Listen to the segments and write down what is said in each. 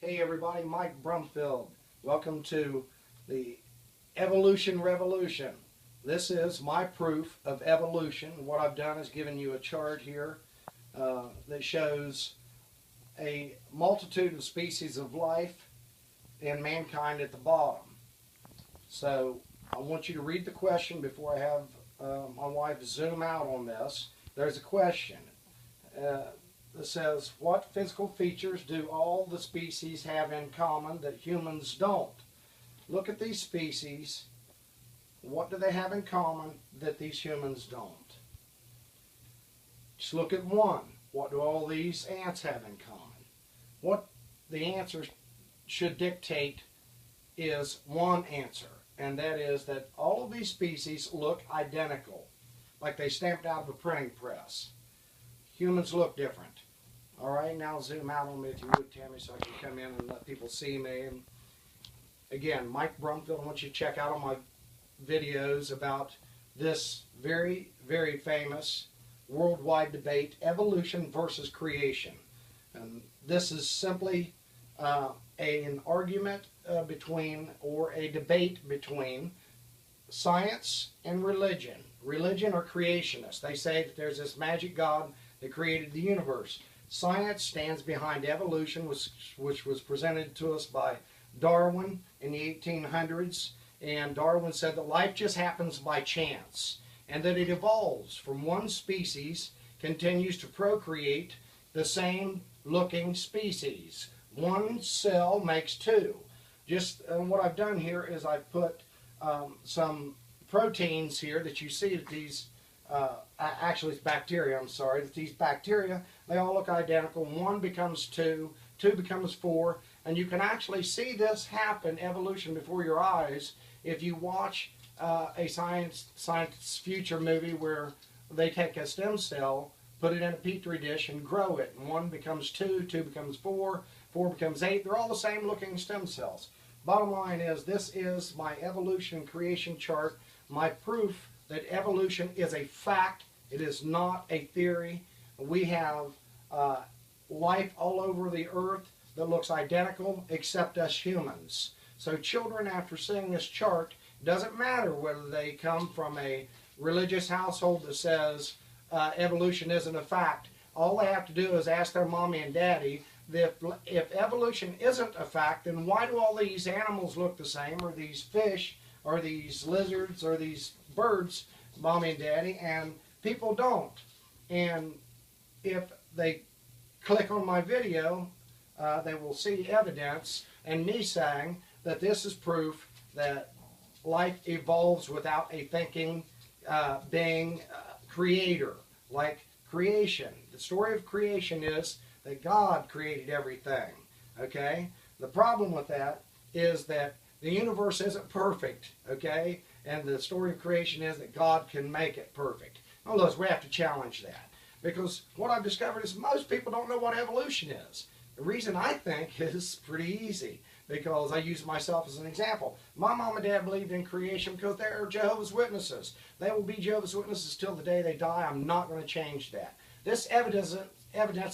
Hey everybody, Mike Brumfield. Welcome to the Evolution Revolution. This is my proof of evolution. What I've done is given you a chart here that shows a multitude of species of life and mankind at the bottom. So I want you to read the question before I have my wife zoom out on this. There's a question. That says, what physical features do all the species have in common that humans don't? Look at these species. What do they have in common that these humans don't? Just look at one. What do all these ants have in common? What the answer should dictate is one answer, and that is that all of these species look identical, like they stamped out of a printing press. Humans look different. All right, now zoom out on me if you would, Tammy, so I can come in and let people see me. And again, Mike Brumfield, I want you to check out on my videos about this very, very famous worldwide debate, evolution versus creation. And this is simply an argument between, or a debate between, science and religion. Religion are creationists. They say that there's this magic God that created the universe. Science stands behind evolution, which was presented to us by Darwin in the 1800s. And Darwin said that life just happens by chance, and that it evolves from one species, continues to procreate the same looking species. One cell makes two. Just what I've done here is I've put some proteins here that you see that these actually it's bacteria, I'm sorry, that these bacteria, they all look identical. One becomes two, two becomes four, and you can actually see this happen, evolution, before your eyes if you watch a science future movie where they take a stem cell, put it in a petri dish, and grow it. And one becomes two, two becomes four, four becomes eight. They're all the same looking stem cells. Bottom line is, this is my evolution creation chart, my proof that evolution is a fact. It is not a theory. We have life all over the earth that looks identical except us humans. So children, after seeing this chart, doesn't matter whether they come from a religious household that says evolution isn't a fact. All they have to do is ask their mommy and daddy that if evolution isn't a fact, then why do all these animals look the same, or these fish, or these lizards, or these birds, mommy and daddy, and people don't? And if they click on my video, they will see evidence and me saying that this is proof that life evolves without a thinking being creator, like creation. The story of creation is that God created everything, okay? The problem with that is that the universe isn't perfect, okay? And the story of creation is that God can make it perfect. Although we have to challenge that, because what I've discovered is most people don't know what evolution is. The reason I think is pretty easy, because I use myself as an example. My mom and dad believed in creation because they're Jehovah's Witnesses. They will be Jehovah's Witnesses till the day they die. I'm not going to change that. This evidence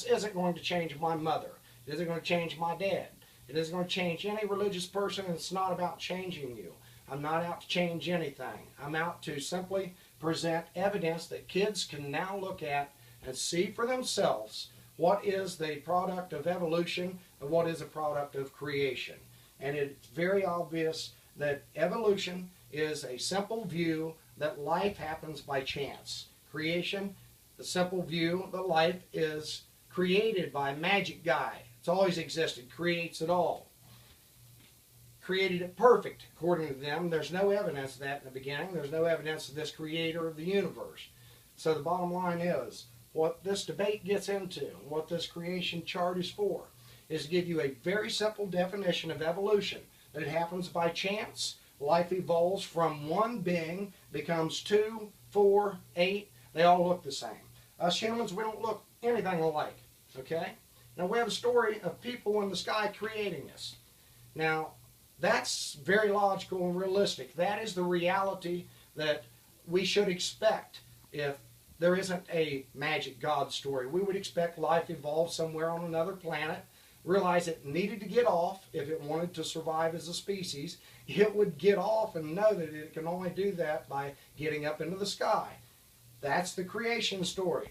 isn't going to change my mother. It isn't going to change my dad. It isn't going to change any religious person, and it's not about changing you. I'm not out to change anything. I'm out to simply present evidence that kids can now look at and see for themselves what is the product of evolution and what is a product of creation. And it's very obvious that evolution is a simple view that life happens by chance. Creation, the simple view that life is created by a magic guy. It's always existed, creates it all. Created it perfect, according to them. There's no evidence of that in the beginning. There's no evidence of this creator of the universe. So the bottom line is, what this debate gets into, what this creation chart is for, is to give you a very simple definition of evolution. That it happens by chance. Life evolves from one being, becomes two, four, eight. They all look the same. Us humans, we don't look anything alike. Okay? Now we have a story of people in the sky creating us. Now, that's very logical and realistic. That is the reality that we should expect if there isn't a magic God story. We would expect life evolved somewhere on another planet realize it needed to get off if it wanted to survive as a species. It would get off and know that it can only do that by getting up into the sky. That's the creation story.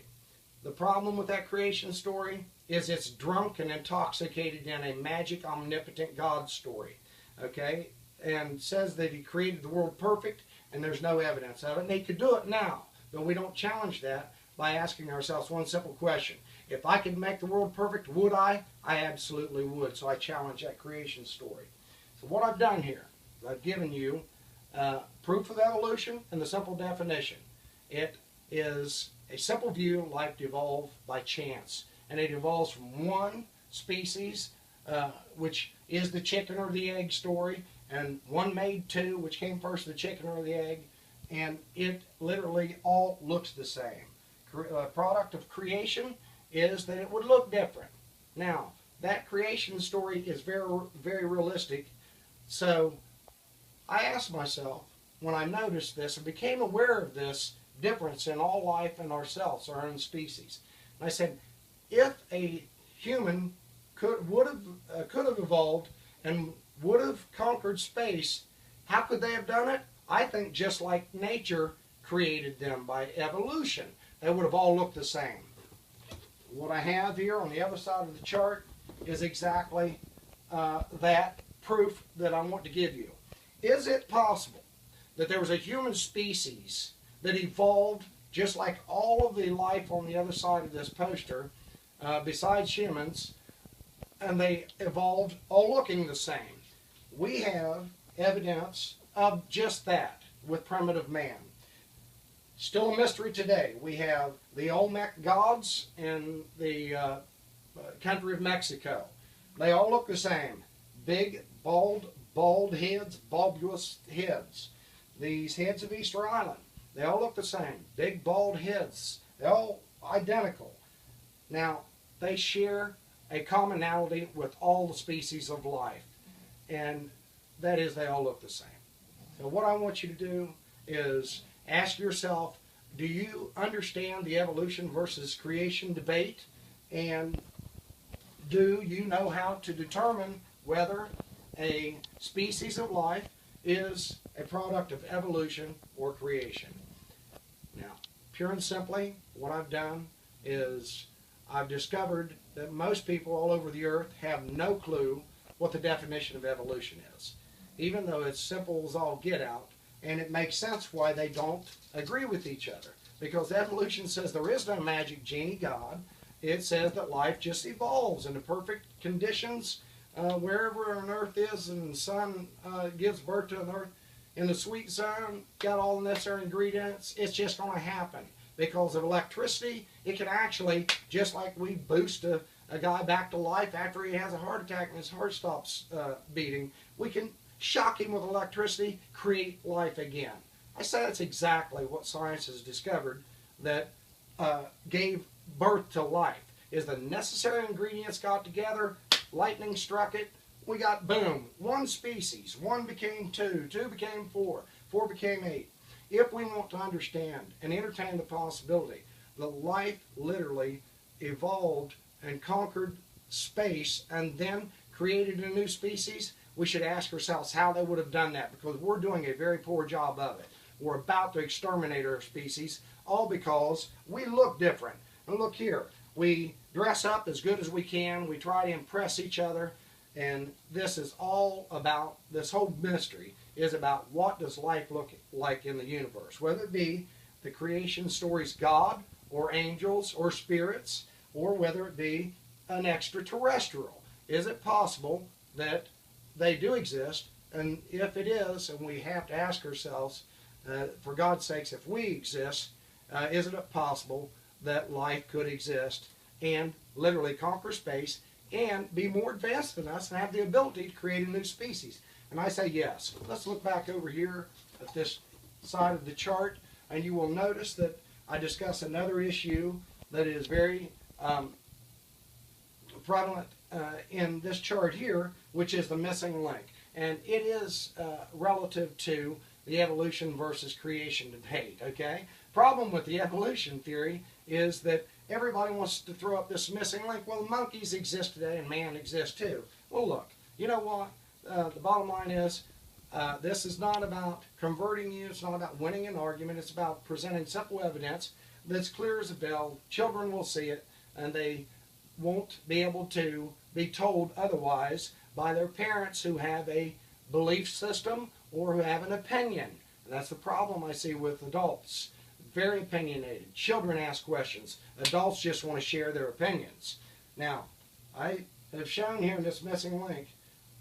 The problem with that creation story is it's drunk and intoxicated in a magic, omnipotent God story. Okay? And says that he created the world perfect and there's no evidence of it. And he could do it now, but we don't challenge that by asking ourselves one simple question. If I could make the world perfect, would I? I absolutely would. So I challenge that creation story. So what I've done here, I've given you proof of evolution and the simple definition. It is a simple view life evolved by chance. And it evolves from one species, which is the chicken or the egg story, and one made two, which came first, the chicken or the egg, and it literally all looks the same. A product of creation is that it would look different. Now, that creation story is very, very realistic, so I asked myself, when I noticed this and became aware of this difference in all life and ourselves, our own species, and I said, if a human could have evolved and would have conquered space, how could they have done it? I think just like nature created them by evolution. They would have all looked the same. What I have here on the other side of the chart is exactly that proof that I want to give you. Is it possible that there was a human species that evolved just like all of the life on the other side of this poster, besides humans, and they evolved all looking the same? We have evidence of just that with primitive man. Still a mystery today. We have the Olmec gods in the country of Mexico. They all look the same. Big, bald heads, bulbous heads. These heads of Easter Island, they all look the same. Big, bald heads. They're all identical. Now, they share a commonality with all the species of life, and that is they all look the same. So what I want you to do is ask yourself, do you understand the evolution versus creation debate? And do you know how to determine whether a species of life is a product of evolution or creation? Now, pure and simply, what I've done is I've discovered that most people all over the earth have no clue what the definition of evolution is, even though it's simple as all get out. And it makes sense why they don't agree with each other. Because evolution says there is no magic genie God. It says that life just evolves into perfect conditions wherever an earth is, and the sun gives birth to an earth. In the sweet sun, got all the necessary ingredients. It's just going to happen. Because of electricity, it can actually, just like we boost a guy back to life after he has a heart attack and his heart stops beating, we can shock him with electricity, create life again. I say that's exactly what science has discovered that gave birth to life. Is the necessary ingredients got together, lightning struck it, we got boom, one species, one became two, two became four, four became eight. If we want to understand and entertain the possibility that life literally evolved and conquered space and then created a new species, we should ask ourselves how they would have done that, because we're doing a very poor job of it. We're about to exterminate our species, all because we look different. And look here, we dress up as good as we can, we try to impress each other, and this is all about, this whole mystery is about what does life look like in the universe, whether it be the creation stories God, or angels, or spirits, or whether it be an extraterrestrial. Is it possible that they do exist? And if it is, and we have to ask ourselves, for God's sakes, if we exist, isn't it possible that life could exist and literally conquer space and be more advanced than us and have the ability to create a new species? And I say yes. Let's look back over here at this side of the chart, and you will notice that I discuss another issue that is very prevalent in this chart here, which is the missing link. And it is relative to the evolution versus creation debate, okay? Problem with the evolution theory is that everybody wants to throw up this missing link. Well, monkeys exist today and man exists too. Well, look, you know what? The bottom line is, this is not about converting you. It's not about winning an argument. It's about presenting simple evidence that's clear as a bell. Children will see it, and they won't be able to be told otherwise by their parents who have a belief system or who have an opinion. And that's the problem I see with adults. Very opinionated. Children ask questions. Adults just want to share their opinions. Now, I have shown here in this missing link,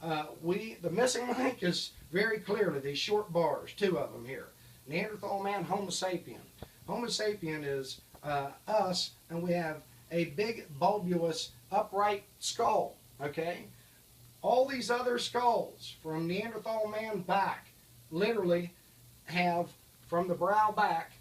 the missing link is very clearly these short bars, 2 of them here. Neanderthal man, Homo sapien. Homo sapien is us, and we have a big bulbous upright skull, okay? All these other skulls from Neanderthal man back literally have, from the brow back,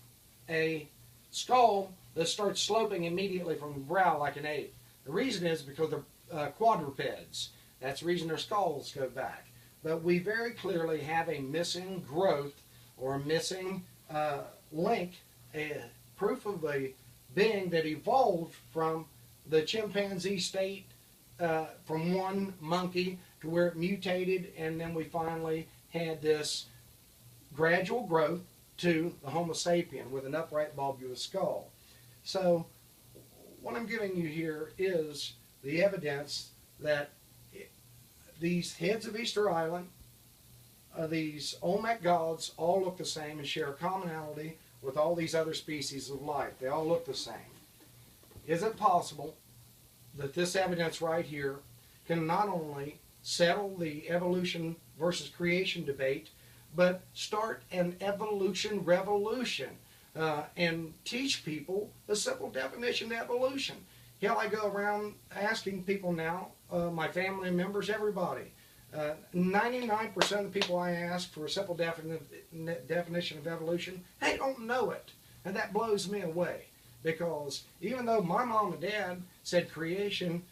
a skull that starts sloping immediately from the brow like an ape. The reason is because they're quadrupeds. That's the reason their skulls go back. But we very clearly have a missing growth or a missing link, a proof of a being that evolved from the chimpanzee state, from one monkey to where it mutated, and then we finally had this gradual growth to the Homo sapien with an upright bulbous skull. So what I'm giving you here is the evidence that these heads of Easter Island, these Olmec gods, all look the same and share a commonality with all these other species of life. They all look the same. Is it possible that this evidence right here can not only settle the evolution versus creation debate, but start an evolution revolution and teach people the simple definition of evolution? Hell, I go around asking people now, my family members, everybody, 99% of the people I ask for a simple definition of evolution, they don't know it. And that blows me away, because even though my mom and dad said creation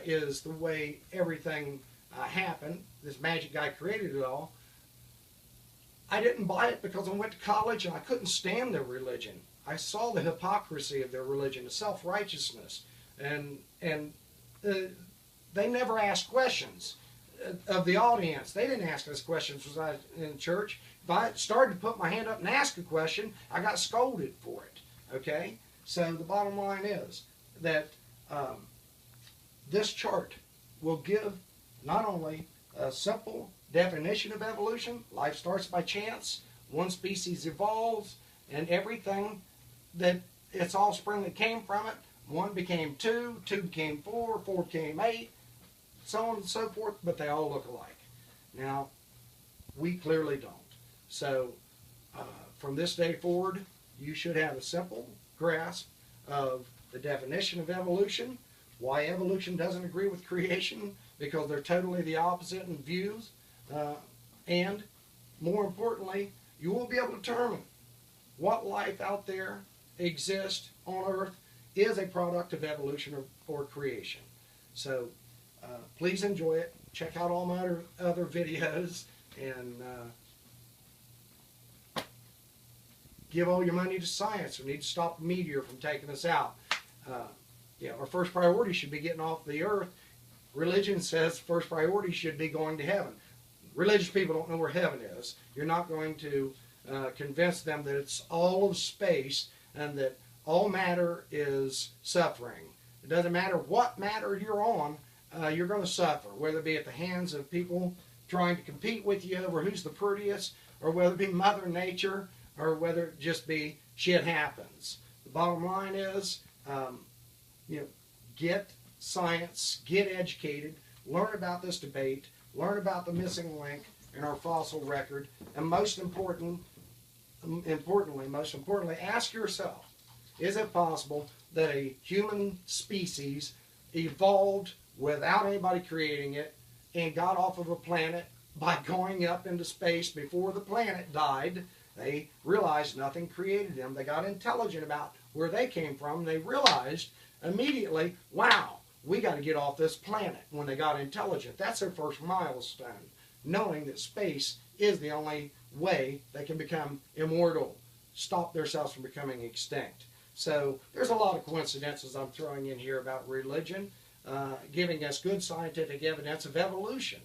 is the way everything happened, this magic guy created it all, I didn't buy it because I went to college and I couldn't stand their religion. I saw the hypocrisy of their religion, the self-righteousness, and they never asked questions of the audience. They didn't ask us questions when I was in church. If I started to put my hand up and ask a question, I got scolded for it. Okay? So the bottom line is that this chart will give not only a simple definition of evolution, life starts by chance, one species evolves, and everything that its offspring that came from it, 1 became 2, 2 became 4, 4 became 8, so on and so forth, but they all look alike. Now, we clearly don't. So, from this day forward, you should have a simple grasp of the definition of evolution, why evolution doesn't agree with creation, because they're totally the opposite in views, and more importantly, you will be able to determine what life out there exists on Earth is a product of evolution or creation. So please enjoy it. Check out all my other videos, and give all your money to science. We need to stop the meteor from taking us out. Our first priority should be getting off the earth. Religion says first priority should be going to heaven. Religious people don't know where heaven is. You're not going to convince them that it's all of space and that all matter is suffering. It doesn't matter what matter you're on, you're going to suffer, whether it be at the hands of people trying to compete with you over who's the prettiest, or whether it be Mother Nature, or whether it just be shit happens. The bottom line is, get science, get educated, learn about this debate, learn about the missing link in our fossil record, and most importantly, ask yourself, is it possible that a human species evolved without anybody creating it and got off of a planet by going up into space before the planet died? They realized nothing created them. They got intelligent about where they came from. They realized immediately, wow, we got to get off this planet. When they got intelligent, that's their first milestone, knowing that space is the only way they can become immortal, stop themselves from becoming extinct. So there's a lot of coincidences I'm throwing in here about religion, giving us good scientific evidence of evolution.